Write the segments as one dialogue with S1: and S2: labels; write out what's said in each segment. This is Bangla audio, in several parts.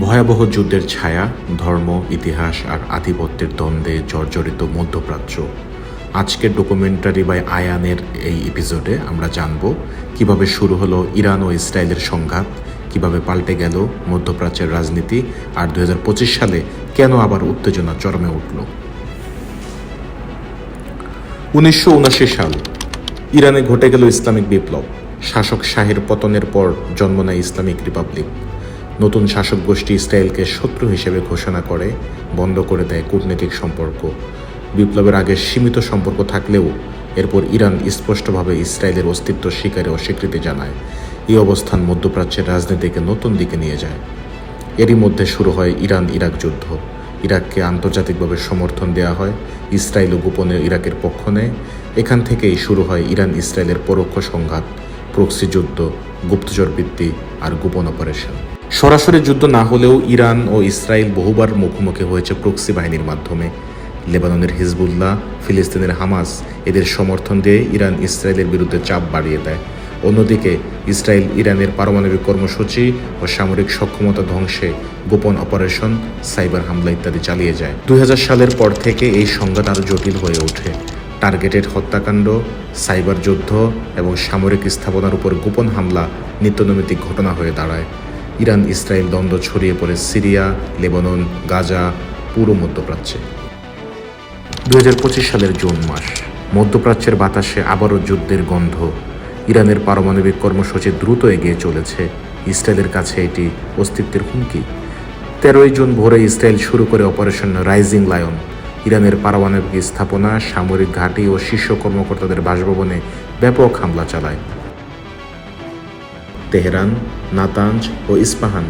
S1: ভয়াবহ যুদ্ধের ছায়া, ধর্ম, ইতিহাস আর আধিপত্যের দ্বন্দ্বে জর্জরিত মধ্যপ্রাচ্য। আজকের ডকুমেন্টারি বাই আয়ানের এই এপিসোডে আমরা জানব কিভাবে শুরু হলো ইরান ও ইসরায়েলের সংঘাত, কিভাবে পাল্টে গেল মধ্যপ্রাচ্যের রাজনীতি, আর 2025 সালে কেন আবার উত্তেজনা চরমে উঠল। 1979 সাল ইরানে ঘটে গেল ইসলামিক বিপ্লব। শাসক শাহের পতনের পর জন্ম নেয় ইসলামিক রিপাবলিক। নতুন শাসক গোষ্ঠী ইসরায়েলকে শত্রু হিসেবে ঘোষণা করে, বন্ধ করে দেয় কূটনৈতিক সম্পর্ক। বিপ্লবের আগে সীমিত সম্পর্ক থাকলেও এরপর ইরান স্পষ্টভাবে ইসরায়েলের অস্তিত্ব স্বীকারে অস্বীকৃতি জানায়। এই অবস্থান মধ্যপ্রাচ্যের রাজনীতিকে নতুন দিকে নিয়ে যায়। এরই মধ্যে শুরু হয় ইরান ইরাক যুদ্ধ। ইরাককে আন্তর্জাতিকভাবে সমর্থন দেওয়া হয়, ইসরায়েলও গোপনে ইরাকের পক্ষ নেয়। এখান থেকেই শুরু হয় ইরান ইসরায়েলের পরোক্ষ সংঘাত, প্রক্সি যুদ্ধ, গুপ্তচর ভিত্তি আর গোপন অপারেশন। সরাসরি যুদ্ধ না হলেও ইরান ও ইসরায়েল বহুবার মুখোমুখি হয়েছে প্রক্সি বাহিনীর মাধ্যমে। লেবাননের হিজবুল্লাহ, ফিলিস্তিনের হামাস এদের সমর্থন দিয়ে ইরান ইসরায়েলের বিরুদ্ধে চাপ বাড়িয়ে দেয়। অন্যদিকে ইসরায়েল ইরানের পারমাণবিক কর্মসূচি ও সামরিক সক্ষমতা ধ্বংসে গোপন অপারেশন, সাইবার হামলা ইত্যাদি চালিয়ে যায়। 2000 সালের পর থেকে এই সংঘাত আরও জটিল হয়ে ওঠে। টার্গেটেড হত্যাকাণ্ড, সাইবার যুদ্ধ এবং সামরিক স্থাপনার উপর গোপন হামলা নিত্যনৈমিত্তিক ঘটনা হয়ে দাঁড়ায়। ইরান ইসরায়েল দ্বন্দ্ব ছড়িয়ে পড়ে সিরিয়া, লেবানন, গাজা, পুরো মধ্যপ্রাচ্যে। 2025 সালের জুন মাস, মধ্যপ্রাচ্যের বাতাসে আবারও যুদ্ধের গন্ধ। ইরানের পারমাণবিক কর্মসূচি দ্রুত এগিয়ে চলেছে। ইসরায়েলের কাছে এটি অস্তিত্বের হুমকি। 13 জুন ভোরে ইসরায়েল শুরু করে অপারেশন রাইজিং লায়ন। ইরানের পারমাণবিক স্থাপনা, সামরিক ঘাঁটি ও শীর্ষ কর্মকর্তাদের বাসভবনে ব্যাপক হামলা চালায়। তেহরান, নাতাঞ্জ ও ইস্পাহান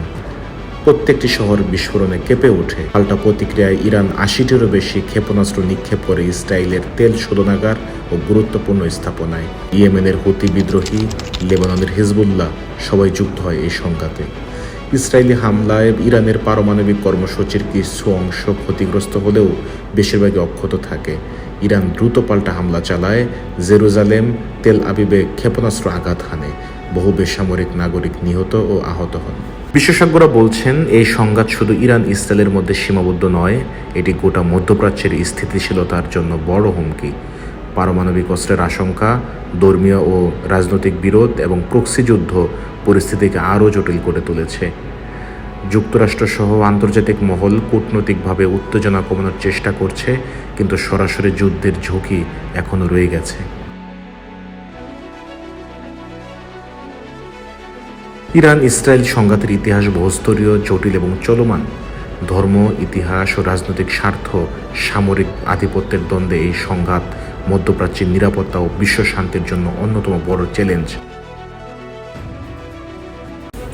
S1: প্রত্যেকটি শহর বিস্ফোরণে কেঁপে ওঠে। পাল্টা প্রতিক্রিয়ায় ইরান 80টিরও বেশি ক্ষেপণাস্ত্র নিক্ষেপ করে ইসরায়েলের তেল শোধনাগার ও গুরুত্বপূর্ণ স্থাপনায়। ইয়েমেনের হুতি বিদ্রোহী, লেবাননের হিজবুল্লাহ সবাই যুক্ত হয় এই সংঘাতে। ইসরায়েলি হামলায় ইরানের পারমাণবিক কর্মসূচির কিছু অংশ ক্ষতিগ্রস্ত হলেও বেশিরভাগই অক্ষত থাকে। ইরান দ্রুত পাল্টা হামলা চালায়, জেরুজালেম, তেল আবিবে ক্ষেপণাস্ত্র আঘাত হানে। বহু বেসামরিক নাগরিক নিহত ও আহত হন। বিশেষজ্ঞরা বলছেন এই সংঘাত শুধু ইরান ইসরায়েলের মধ্যে সীমাবদ্ধ নয়, এটি গোটা মধ্যপ্রাচ্যের স্থিতিশীলতার জন্য বড় হুমকি। পারমাণবিক অস্ত্রের আশঙ্কা, ধর্মীয় ও রাজনৈতিক বিরোধ এবং প্রক্সি যুদ্ধ পরিস্থিতিকে আরও জটিল করে তুলেছে। যুক্তরাষ্ট্রসহ আন্তর্জাতিক মহল কূটনৈতিকভাবে উত্তেজনা কমানোর চেষ্টা করছে, কিন্তু সরাসরি যুদ্ধের ঝুঁকি এখনও রয়ে গেছে। ইরান ইসরায়েল সংঘাতের ইতিহাস বহুস্তরীয়, জটিল এবং চলমান। ধর্ম, ইতিহাস ও রাজনৈতিক স্বার্থ, সামরিক আধিপত্যের দ্বন্দ্বে এই সংঘাত মধ্যপ্রাচ্যের নিরাপত্তা ও বিশ্ব শান্তির জন্য অন্যতম বড় চ্যালেঞ্জ।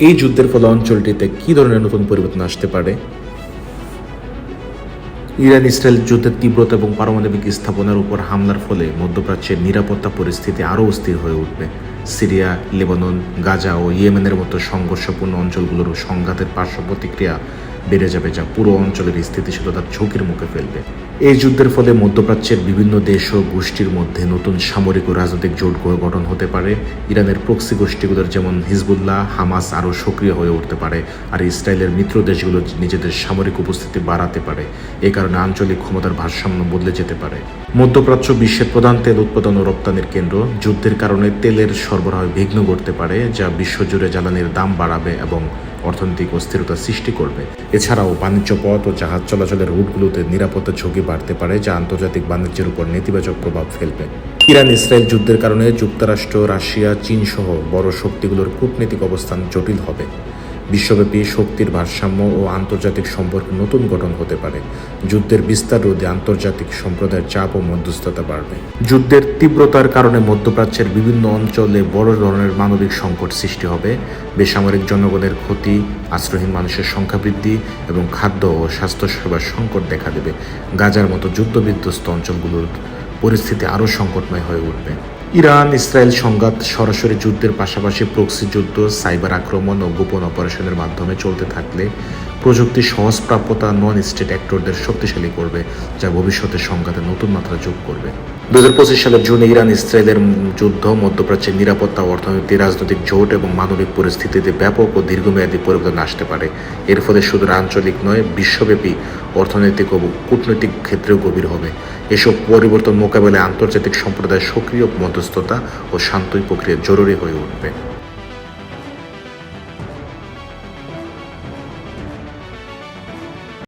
S1: এই যুদ্ধের ফলে অঞ্চলটিতে কী ধরনের নতুন পরিবর্তন আসতে পারে? ইরান ইসরায়েল যুদ্ধের তীব্রতা এবং পারমাণবিক স্থাপনার উপর হামলার ফলে মধ্যপ্রাচ্যের নিরাপত্তা পরিস্থিতি আরও অস্থির হয়ে উঠবে। সিরিয়া, লেবানন, গাজা ও ইয়েমেনের মতো সংঘর্ষপূর্ণ অঞ্চলগুলোর সংঘাতের পার্শ্ব প্রতিক্রিয়া বেড়ে যাবে, যা পুরো অঞ্চলের স্থিতিশীলতার ঝুঁকির মুখে ফেলবে। এই যুদ্ধের ফলে মধ্যপ্রাচ্যের বিভিন্ন দেশ ও গোষ্ঠীর মধ্যে নতুন সামরিক ও রাজনৈতিক জোট গঠন হতে পারে। ইরানের প্রক্সি গোষ্ঠীগুলোর যেমন হিজবুল্লাহ, হামাস আরও সক্রিয় হয়ে উঠতে পারে, আর ইসরায়েলের মিত্র দেশগুলো নিজেদের সামরিক উপস্থিতি বাড়াতে পারে। এই কারণে আঞ্চলিক ক্ষমতার ভারসাম্য বদলে যেতে পারে। মধ্যপ্রাচ্য বিশ্বের প্রধান তেল উৎপাদন ও রপ্তানির কেন্দ্র। যুদ্ধের কারণে তেলের সরবরাহে বিঘ্ন ঘটতে পারে, যা বিশ্বজুড়ে জ্বালানির দাম বাড়াবে এবং অর্থনৈতিক অস্থিরতা সৃষ্টি করবে। এছাড়াও বাণিজ্য পথ ও জাহাজ চলাচলের রুটগুলোতে নিরাপত্তা ঝুঁকি বাড়তে পারে, যা আন্তর্জাতিক বাণিজ্যের উপর নেতিবাচক প্রভাব ফেলবে। ইরান ইসরায়েল যুদ্ধের কারণে যুক্তরাষ্ট্র, রাশিয়া, চীন সহ বড় শক্তিগুলোর কূটনৈতিক অবস্থান জটিল হবে। বিশ্বব্যাপী শক্তির ভারসাম্য ও আন্তর্জাতিক সম্পর্ক নতুন গঠন হতে পারে। যুদ্ধের বিস্তার রোধে আন্তর্জাতিক সম্প্রদায়ের চাপ ও মধ্যস্থতা বাড়বে। যুদ্ধের তীব্রতার কারণে মধ্যপ্রাচ্যের বিভিন্ন অঞ্চলে বড় ধরনের মানবিক সংকট সৃষ্টি হবে। বেসামরিক জনগণের ক্ষতি, আশ্রয়হীন মানুষের সংখ্যা বৃদ্ধি এবং খাদ্য ও স্বাস্থ্যসেবার সংকট দেখা দেবে। গাজার মতো যুদ্ধবিধ্বস্ত অঞ্চলগুলোর পরিস্থিতি আরও সংকটময় হয়ে উঠবে। ইরান ইসরায়েল সংঘাত সরাসরি যুদ্ধের পাশাপাশি প্রক্সি যুদ্ধ, সাইবার আক্রমণ ও গোপন অপারেশনের মাধ্যমে চলতে থাকলে প্রযুক্তির সহজপ্রাপ্যতা নন স্টেট অ্যাক্টরদের শক্তিশালী করবে, যা ভবিষ্যতে সংঘাতে নতুন মাত্রা যোগ করবে। সালের জুনে ইরান ইসরায়েলের যুদ্ধ মধ্যপ্রাচ্যের নিরাপত্তা, অর্থনীতি, রাজনৈতিক জোট এবং মানবিক পরিস্থিতিতে ব্যাপক ও দীর্ঘমেয়াদী পরিবর্তন আসতে পারে। এর ফলে শুধু আঞ্চলিক নয়, বিশ্বব্যাপী অর্থনৈতিক ও কূটনৈতিক ক্ষেত্রেও গভীর হবে। এসব পরিবর্তন মোকাবেলায় আন্তর্জাতিক সম্প্রদায়ের সক্রিয় মধ্যস্থতা ও শান্তই প্রক্রিয়া জরুরি হয়ে উঠবে।